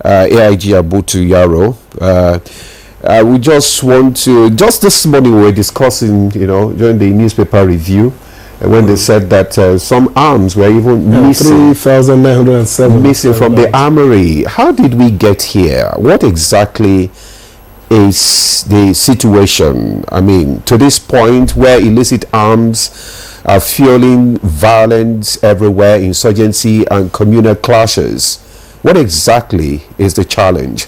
AIG Abutu Yaro. We just want to, just this morning we were discussing, during the newspaper review, when they said that some arms were even missing. 3,907 missing from the armory. How did we get here? What exactly is the situation? I mean, to this point where illicit arms are fueling violence everywhere, insurgency and communal clashes. What exactly is the challenge?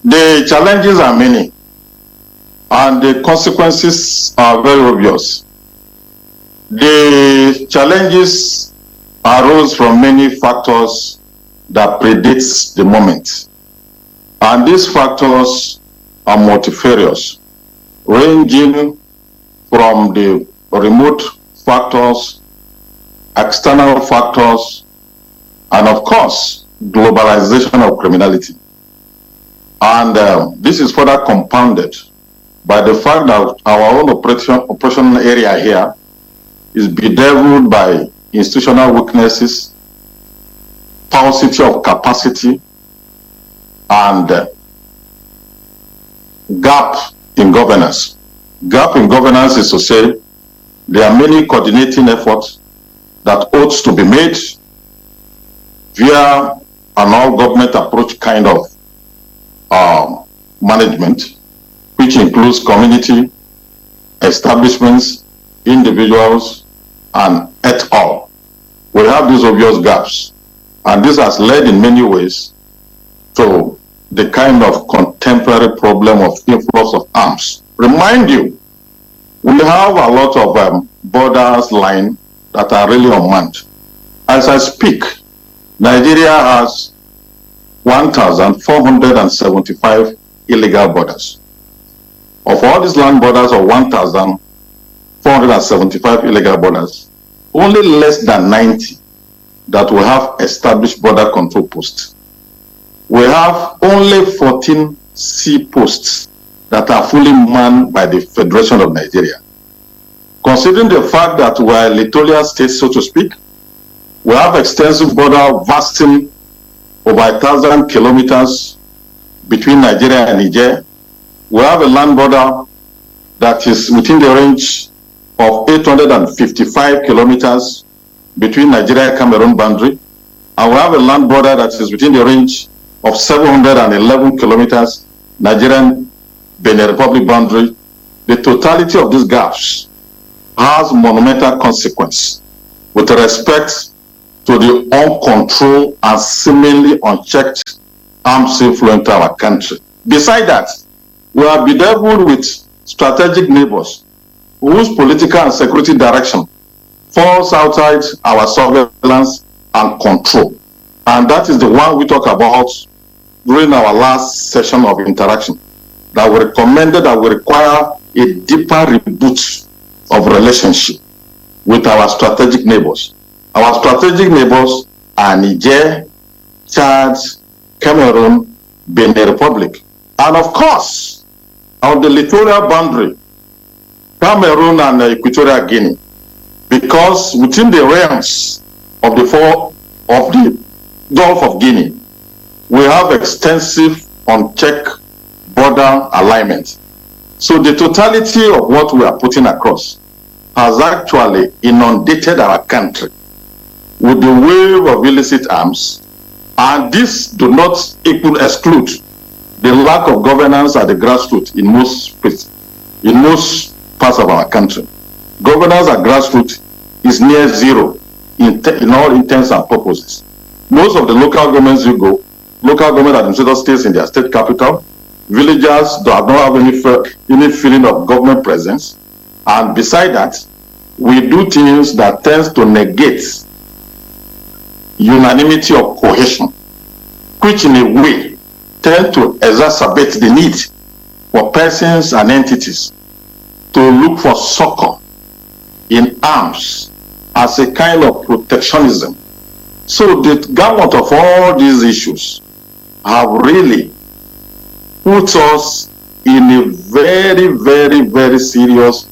The challenges are many, and the consequences are very obvious. The challenges arose from many factors that predates the moment, and these factors are multifarious, ranging from the remote factors, external factors, and of course, globalization of criminality. And this is further compounded by the fact that our own operational area here is bedeviled by institutional weaknesses, paucity of capacity, and gap in governance. Gap in governance is to say there are many coordinating efforts that ought to be made via an all-government approach kind of management, which includes community, establishments, individuals, and et al. We have these obvious gaps, and this has led in many ways to the kind of contemporary problem of influx of arms. Remind you, we have a lot of borders line that are really unmanned. As I speak, Nigeria has 1,475 illegal borders. Of all these land borders of 1,475 illegal borders, only less than 90 that will have established border control posts. We have only 14 sea posts that are fully manned by the Federation of Nigeria. Considering the fact that we are a littoral state, so to speak, we have extensive border vasting over 1,000 kilometers between Nigeria and Niger. We have a land border that is within the range of 855 kilometers between Nigeria and Cameroon boundary, and we have a land border that is within the range of 711 kilometers Nigerian Benin Republic boundary. The totality of these gaps has monumental consequence with respect to the uncontrolled and seemingly unchecked arms inflow into our country. Beside that, we are bedeviled with strategic neighbors whose political and security direction falls outside our surveillance and control. And that is the one we talk about during our last session of interaction, that we recommended that we require a deeper reboot of relationship with our strategic neighbors. Our strategic neighbors are Niger, Chad, Cameroon, Benin Republic, and of course, on the littoral boundary, Cameroon and Equatorial Guinea, because within the realms of the Gulf of Guinea, we have extensive unchecked border alignment. So the totality of what we are putting across has actually inundated our country with the wave of illicit arms, and this do not exclude the lack of governance at the grassroots in most parts of our country. Governance at grassroots is near zero in all intents and purposes. Most of the local governments you go, local government administrator stays in their state capital, villagers do not have any feeling of government presence, and beside that, we do things that tends to negate unanimity of cohesion, which in a way tend to exacerbate the need for persons and entities to look for succor in arms as a kind of protectionism. So the gamut of all these issues have really put us in a very, very, very serious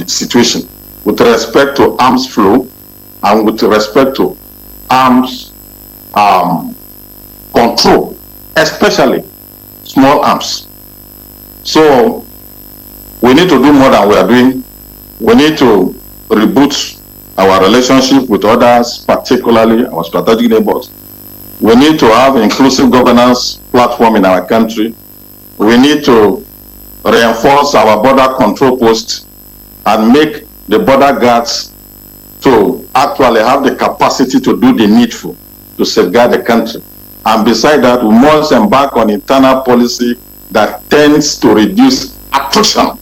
situation with respect to arms flow and with respect to arms control, especially small arms. So we need to do more than we are doing. We need to reboot our relationship with others, particularly our strategic neighbors. We need to have inclusive governance platform in our country. We need to reinforce our border control posts and make the border guards to actually have the capacity to do the needful to safeguard the country. And beside that, we must embark on internal policy that tends to reduce attrition